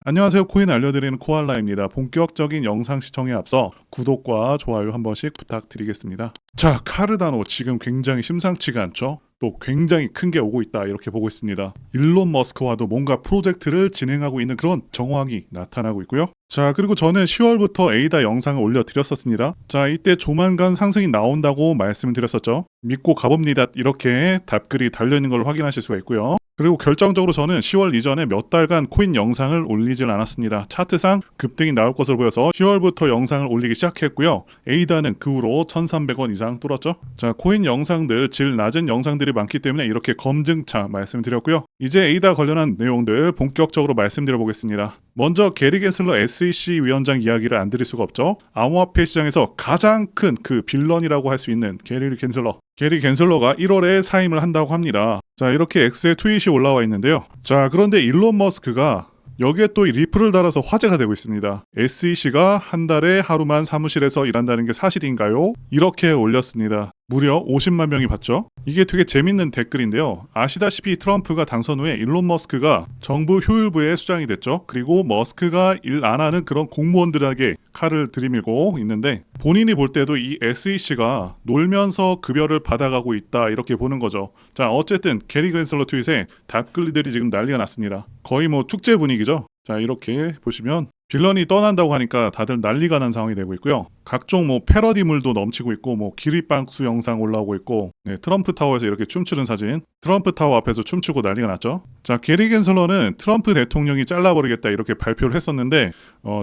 안녕하세요. 코인 알려드리는 코알라입니다. 본격적인 영상 시청에 앞서 구독과 좋아요 한 번씩 부탁드리겠습니다. 자, 카르다노 지금 굉장히 심상치가 않죠? 또 굉장히 큰 게 오고 있다 이렇게 보고 있습니다. 일론 머스크와도 뭔가 프로젝트를 진행하고 있는 그런 정황이 나타나고 있고요. 자, 그리고 저는 10월부터 에이다 영상을 올려드렸었습니다. 자, 이때 조만간 상승이 나온다고 말씀을 드렸었죠. 믿고 가봅니다. 이렇게 답글이 달려있는 걸 확인하실 수가 있고요. 그리고 결정적으로 저는 10월 이전에 몇 달간 코인 영상을 올리질 않았습니다. 차트상 급등이 나올 것으로 보여서 10월부터 영상을 올리기 시작했고요. 에이다는 그 후로 1,300원 이상 뚫었죠. 자, 코인 영상들 질 낮은 영상들이 많기 때문에 이렇게 검증차 말씀드렸고요. 이제 에이다 관련한 내용들 본격적으로 말씀드려 보겠습니다. 먼저 게리 겐슬러 SEC 위원장 이야기를 안 드릴 수가 없죠. 암호화폐 시장에서 가장 큰 그 빌런이라고 할 수 있는 게리 겐슬러가 1월에 사임을 한다고 합니다. 자, 이렇게 X에 트윗이 올라와 있는데요. 자, 그런데 일론 머스크가 여기에 또 리플을 달아서 화제가 되고 있습니다. SEC가 한 달에 하루만 사무실에서 일한다는 게 사실인가요? 이렇게 올렸습니다. 무려 50만 명이 봤죠. 이게 되게 재밌는 댓글인데요. 아시다시피 트럼프가 당선 후에 일론 머스크가 정부 효율부의 수장이 됐죠. 그리고 머스크가 일 안 하는 그런 공무원들에게 칼을 들이밀고 있는데 본인이 볼 때도 이 SEC가 놀면서 급여를 받아가고 있다 이렇게 보는 거죠. 자, 어쨌든 게리 겐슬러 트윗에 답글들이 지금 난리가 났습니다. 거의 뭐 축제 분위기죠. 자, 이렇게 보시면 빌런이 떠난다고 하니까 다들 난리가 난 상황이 되고 있고요. 각종 뭐 패러디물도 넘치고 있고 뭐 기립박수 영상 올라오고 있고 트럼프 타워에서 이렇게 춤추는 사진, 트럼프 타워 앞에서 춤추고 난리가 났죠. 자, 게리 겐슬러는 트럼프 대통령이 잘라버리겠다 이렇게 발표를 했었는데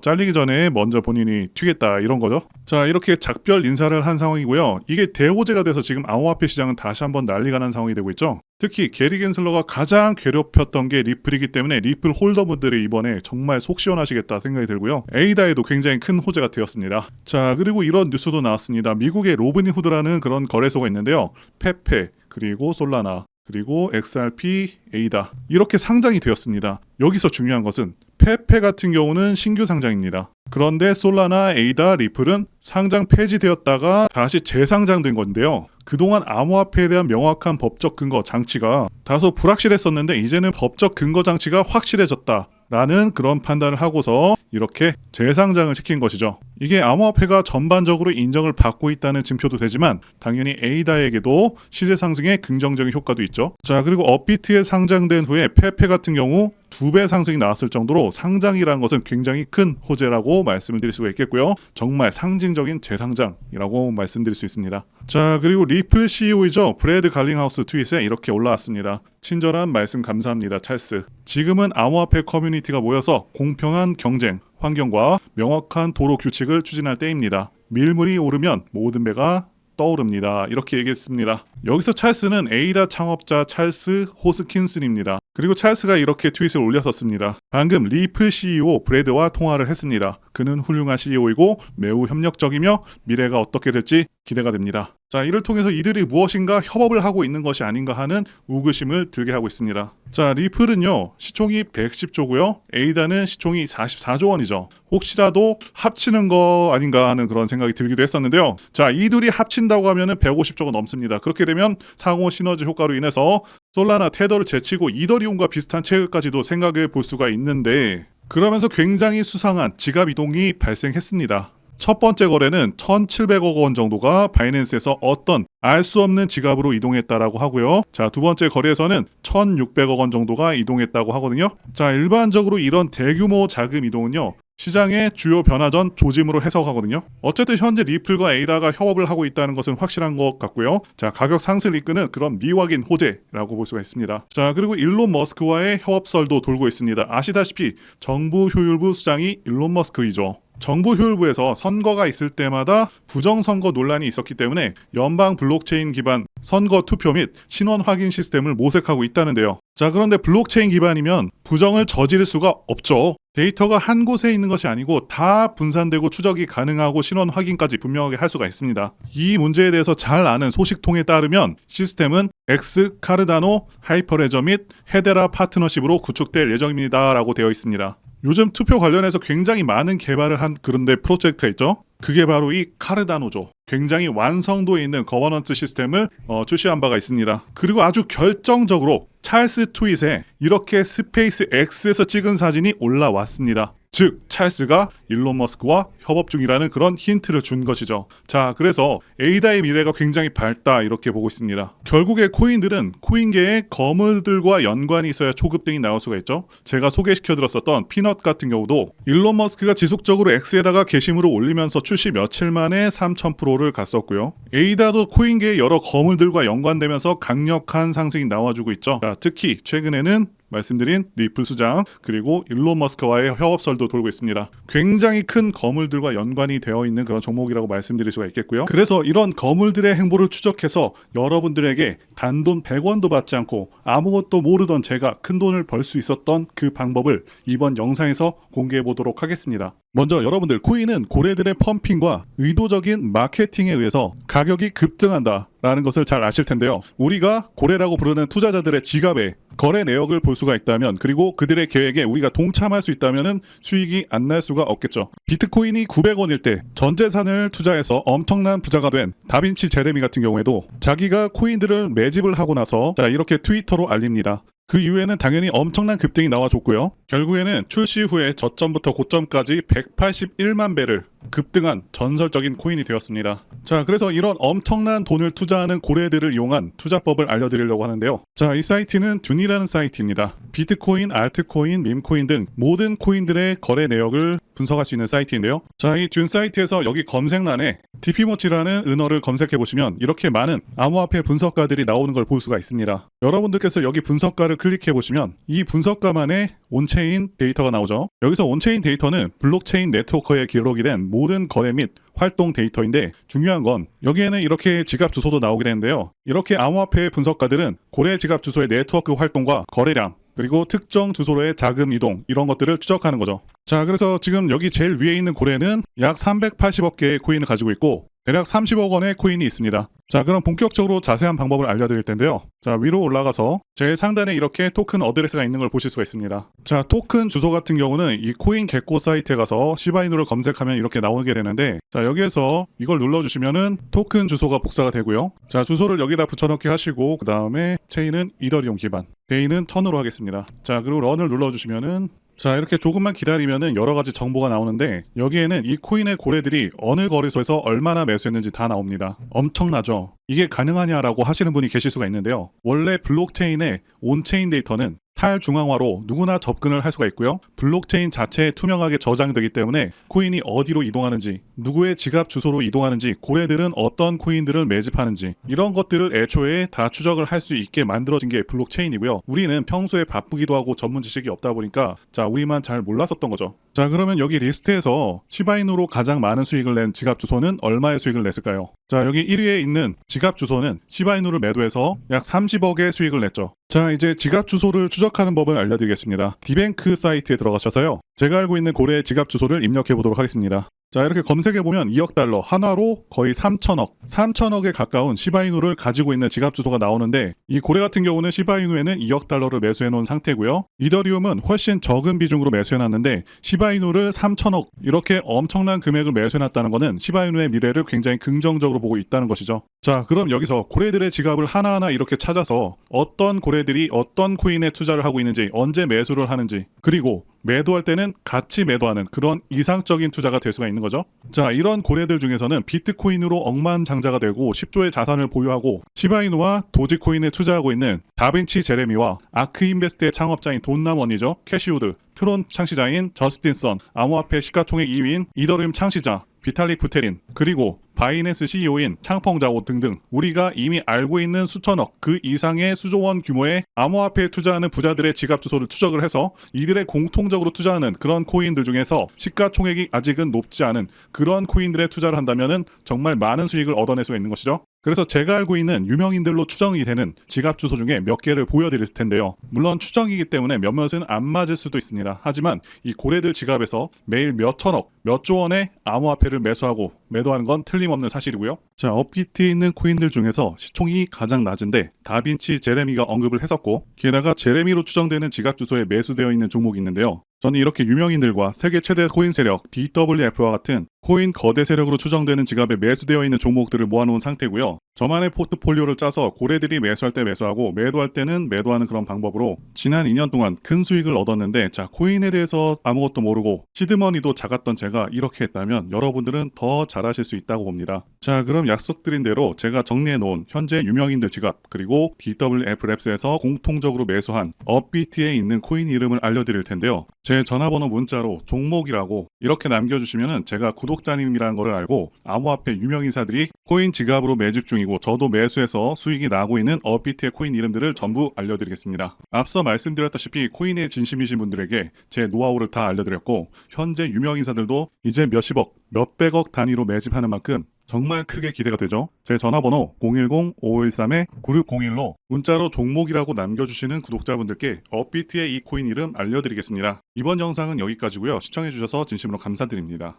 잘리기 전에 먼저 본인이 튀겠다 이런 거죠. 자, 이렇게 작별 인사를 한 상황이고요. 이게 대호재가 돼서 지금 암호화폐 시장은 다시 한번 난리가 난 상황이 되고 있죠. 특히 게리 겐슬러가 가장 괴롭혔던 게 리플이기 때문에 리플 홀더분들이 이번에 정말 속 시원하시겠다 생각이 들고요. 에이다에도 굉장히 큰 호재가 되었습니다. 자, 그리고 이런 뉴스도 나왔습니다. 미국의 로빈후드라는 그런 거래소가 있는데요. 페페, 그리고 솔라나, 그리고 XRP, 에이다 이렇게 상장이 되었습니다. 여기서 중요한 것은 페페 같은 경우는 신규 상장입니다. 그런데 솔라나, 에이다, 리플은 상장 폐지되었다가 다시 재상장된 건데요. 그동안 암호화폐에 대한 명확한 법적 근거 장치가 다소 불확실했었는데 이제는 법적 근거 장치가 확실해졌다. 라는 그런 판단을 하고서 이렇게 재상장을 시킨 것이죠. 이게 암호화폐가 전반적으로 인정을 받고 있다는 징표도 되지만 당연히 에이다에게도 시세 상승에 긍정적인 효과도 있죠. 자, 그리고 업비트에 상장된 후에 페페 같은 경우 2배 상승이 나왔을 정도로 상장이라는 것은 굉장히 큰 호재라고 말씀을 드릴 수가 있겠고요. 정말 상징적인 재상장이라고 말씀드릴 수 있습니다. 자, 그리고 리플 CEO이죠. 브래드 갈링하우스 트윗에 이렇게 올라왔습니다. 친절한 말씀 감사합니다. 찰스. 지금은 암호화폐 커뮤니티가 모여서 공평한 경쟁, 환경과 명확한 도로 규칙을 추진할 때입니다. 밀물이 오르면 모든 배가 떠오릅니다. 이렇게 얘기했습니다. 여기서 찰스는 에이다 창업자 찰스 호스킨슨입니다. 그리고 찰스가 이렇게 트윗을 올렸었습니다. 방금 리플 CEO 브래드와 통화를 했습니다. 그는 훌륭한 CEO이고 매우 협력적이며 미래가 어떻게 될지 기대가 됩니다. 자, 이를 통해서 이들이 무엇인가 협업을 하고 있는 것이 아닌가 하는 우구심을 들게 하고 있습니다. 자, 리플은요 시총이 110조고요. 에이다는 시총이 44조 원이죠. 혹시라도 합치는 거 아닌가 하는 그런 생각이 들기도 했었는데요. 자, 이 둘이 합친다고 하면은 150조가 넘습니다. 그렇게 되면 상호 시너지 효과로 인해서 솔라나, 테더를 제치고 이더리움과 비슷한 체계까지도 생각해 볼 수가 있는데 그러면서 굉장히 수상한 지갑 이동이 발생했습니다. 첫 번째 거래는 1,700억 원 정도가 바이낸스에서 어떤 알 수 없는 지갑으로 이동했다라고 하고요. 자, 두 번째 거래에서는 1,600억 원 정도가 이동했다고 하거든요. 자, 일반적으로 이런 대규모 자금 이동은요. 시장의 주요 변화 전 조짐으로 해석하거든요. 어쨌든 현재 리플과 에이다가 협업을 하고 있다는 것은 확실한 것 같고요. 자, 가격 상승을 이끄는 그런 미확인 호재라고 볼 수가 있습니다. 자, 그리고 일론 머스크와의 협업설도 돌고 있습니다. 아시다시피 정부 효율부 수장이 일론 머스크이죠. 정부 효율부에서 선거가 있을 때마다 부정선거 논란이 있었기 때문에 연방 블록체인 기반 선거 투표 및 신원 확인 시스템을 모색하고 있다는데요. 자, 그런데 블록체인 기반이면 부정을 저지를 수가 없죠. 데이터가 한 곳에 있는 것이 아니고 다 분산되고 추적이 가능하고 신원 확인까지 분명하게 할 수가 있습니다. 이 문제에 대해서 잘 아는 소식통에 따르면 시스템은 X, 카르다노, 하이퍼레저 및 헤데라 파트너십으로 구축될 예정입니다 라고 되어 있습니다. 요즘 투표 관련해서 굉장히 많은 개발을 한 그런데 프로젝트가 있죠. 그게 바로 이 카르다노죠. 굉장히 완성도 있는 거버넌스 시스템을 출시한 바가 있습니다. 그리고 아주 결정적으로 찰스 트윗에 이렇게 스페이스 X에서 찍은 사진이 올라왔습니다. 즉 찰스가 일론 머스크와 협업 중이라는 그런 힌트를 준 것이죠. 자, 그래서 에이다의 미래가 굉장히 밝다 이렇게 보고 있습니다. 결국에 코인들은 코인계의 거물들과 연관이 있어야 초급등이 나올 수가 있죠. 제가 소개시켜드렸었던 피넛 같은 경우도 일론 머스크가 지속적으로 X에다가 게시물을 올리면서 출시 며칠 만에 3000%를 갔었고요. 에이다도 코인계의 여러 거물들과 연관되면서 강력한 상승이 나와주고 있죠. 자, 특히 최근에는 말씀드린 리플 수장 그리고 일론 머스크와의 협업설도 돌고 있습니다. 굉장히 큰 거물들과 연관이 되어 있는 그런 종목이라고 말씀드릴 수가 있겠고요. 그래서 이런 거물들의 행보를 추적해서 여러분들에게 단돈 100원도 받지 않고 아무것도 모르던 제가 큰 돈을 벌 수 있었던 그 방법을 이번 영상에서 공개해 보도록 하겠습니다. 먼저 여러분들 코인은 고래들의 펌핑과 의도적인 마케팅에 의해서 가격이 급등한다 라는 것을 잘 아실 텐데요. 우리가 고래라고 부르는 투자자들의 지갑에 거래 내역을 볼 수가 있다면 그리고 그들의 계획에 우리가 동참할 수 있다면 수익이 안 날 수가 없겠죠. 비트코인이 900원일 때 전 재산을 투자해서 엄청난 부자가 된 다빈치 제레미 같은 경우에도 자기가 코인들을 매집을 하고 나서 자 이렇게 트위터로 알립니다. 그 이후에는 당연히 엄청난 급등이 나와줬고요. 결국에는 출시 후에 저점부터 고점까지 181만 배를 급등한 전설적인 코인이 되었습니다. 자, 그래서 이런 엄청난 돈을 투자하는 고래들을 이용한 투자법을 알려드리려고 하는데요. 자, 이 사이트는 듄이라는 사이트입니다. 비트코인, 알트코인, 밈코인 등 모든 코인들의 거래 내역을 분석할 수 있는 사이트인데요. 자, 이 듄 사이트에서 여기 검색란에 TP모치라는 은어를 검색해 보시면 이렇게 많은 암호화폐 분석가들이 나오는 걸 볼 수가 있습니다. 여러분들께서 여기 분석가를 클릭해 보시면 이 분석가만의 온체인 데이터가 나오죠. 여기서 온체인 데이터는 블록체인 네트워크에 기록이 된 모든 거래 및 활동 데이터인데 중요한 건 여기에는 이렇게 지갑 주소도 나오게 되는데요. 이렇게 암호화폐 분석가들은 고래 지갑 주소의 네트워크 활동과 거래량 그리고 특정 주소로의 자금 이동 이런 것들을 추적하는 거죠. 자, 그래서 지금 여기 제일 위에 있는 고래는 약 380억 개의 코인을 가지고 있고 대략 30억 원의 코인이 있습니다. 자, 그럼 본격적으로 자세한 방법을 알려드릴 텐데요. 자, 위로 올라가서 제일 상단에 이렇게 토큰 어드레스가 있는 걸 보실 수가 있습니다. 자, 토큰 주소 같은 경우는 이 코인 개코 사이트에 가서 시바이누를 검색하면 이렇게 나오게 되는데 자, 여기에서 이걸 눌러주시면은 토큰 주소가 복사가 되고요. 자, 주소를 여기다 붙여넣기 하시고 그 다음에 체인은 이더리움 기반, 데이는 1000으로 하겠습니다. 자, 그리고 런을 눌러주시면은 자, 이렇게 조금만 기다리면은 여러 가지 정보가 나오는데 여기에는 이 코인의 고래들이 어느 거래소에서 얼마나 매수했는지 다 나옵니다. 엄청나죠? 이게 가능하냐라고 하시는 분이 계실 수가 있는데요. 원래 블록체인의 온체인 데이터는 탈중앙화로 누구나 접근을 할 수가 있고요. 블록체인 자체에 투명하게 저장되기 때문에 코인이 어디로 이동하는지, 누구의 지갑 주소로 이동하는지, 고래들은 어떤 코인들을 매집하는지 이런 것들을 애초에 다 추적을 할 수 있게 만들어진 게 블록체인이고요. 우리는 평소에 바쁘기도 하고 전문 지식이 없다 보니까 자, 우리만 잘 몰랐었던 거죠. 자, 그러면 여기 리스트에서 시바이누로 가장 많은 수익을 낸 지갑 주소는 얼마의 수익을 냈을까요? 자, 여기 1위에 있는 지갑 주소는 시바이누를 매도해서 약 30억의 수익을 냈죠. 자, 이제 지갑 주소를 추적하는 법을 알려드리겠습니다. 디뱅크 사이트에 들어가셔서요. 제가 알고 있는 고래의 지갑 주소를 입력해 보도록 하겠습니다. 자, 이렇게 검색해보면 2억 달러, 한화로 거의 3천억에 가까운 시바이누를 가지고 있는 지갑 주소가 나오는데 이 고래 같은 경우는 시바이누에는 2억 달러를 매수해놓은 상태고요. 이더리움은 훨씬 적은 비중으로 매수해놨는데 시바이누를 3천억 이렇게 엄청난 금액을 매수해놨다는 것은 시바이누의 미래를 굉장히 긍정적으로 보고 있다는 것이죠. 자, 그럼 여기서 고래들의 지갑을 하나하나 이렇게 찾아서 어떤 고래들이 어떤 코인에 투자를 하고 있는지, 언제 매수를 하는지, 그리고 매도할 때는 같이 매도하는 그런 이상적인 투자가 될 수가 있는 거죠. 자, 이런 고래들 중에서는 비트코인으로 억만장자가 되고 10조의 자산을 보유하고 시바이누와 도지코인에 투자하고 있는 다빈치 제레미와 아크인베스트의 창업자인 돈남원이죠. 캐시우드, 트론 창시자인 저스틴 선, 암호화폐 시가총액 2위인 이더리움 창시자 비탈릭 부테린, 그리고 바이낸스 CEO인 창펑자오 등등 우리가 이미 알고 있는 수천억 그 이상의 수조원 규모의 암호화폐에 투자하는 부자들의 지갑 주소를 추적을 해서 이들의 공통적으로 투자하는 그런 코인들 중에서 시가총액이 아직은 높지 않은 그런 코인들에 투자를 한다면은 정말 많은 수익을 얻어낼 수가 있는 것이죠. 그래서 제가 알고 있는 유명인들로 추정이 되는 지갑 주소 중에 몇 개를 보여드릴 텐데요. 물론 추정이기 때문에 몇몇은 안 맞을 수도 있습니다. 하지만 이 고래들 지갑에서 매일 몇 천억, 몇 조 원의 암호화폐를 매수하고 매도하는 건 틀림없는 사실이고요. 자, 업비트에 있는 코인들 중에서 시총이 가장 낮은데 다빈치 제레미가 언급을 했었고 게다가 제레미로 추정되는 지갑 주소에 매수되어 있는 종목이 있는데요. 저는 이렇게 유명인들과 세계 최대 코인 세력 DWF와 같은 코인 거대 세력으로 추정되는 지갑에 매수되어 있는 종목들을 모아놓은 상태고요. 저만의 포트폴리오를 짜서 고래들이 매수할 때 매수하고 매도할 때는 매도하는 그런 방법으로 지난 2년 동안 큰 수익을 얻었는데, 자, 코인에 대해서 아무것도 모르고 시드머니도 작았던 제가 이렇게 했다면 여러분들은 더 잘하실 수 있다고 봅니다. 자, 그럼 약속드린 대로 제가 정리해 놓은 현재 유명인들 지갑 그리고 DWF랩스에서 공통적으로 매수한 업비트에 있는 코인 이름을 알려드릴 텐데요. 제 전화번호 문자로 종목이라고 이렇게 남겨주시면은 제가 구독자님이라는 거를 알고 암호화폐 유명인사들이 코인 지갑으로 매집 중이고 저도 매수해서 수익이 나고 있는 업비트의 코인 이름들을 전부 알려드리겠습니다. 앞서 말씀드렸다시피 코인에 진심이신 분들에게 제 노하우를 다 알려드렸고, 현재 유명인사들도 이제 몇십억, 몇백억 단위로 매집하는 만큼 정말 크게 기대가 되죠. 제 전화번호 010-5513-9601로 문자로 종목이라고 남겨주시는 구독자분들께 업비트의 이 코인 이름 알려드리겠습니다. 이번 영상은 여기까지고요. 시청해주셔서 진심으로 감사드립니다.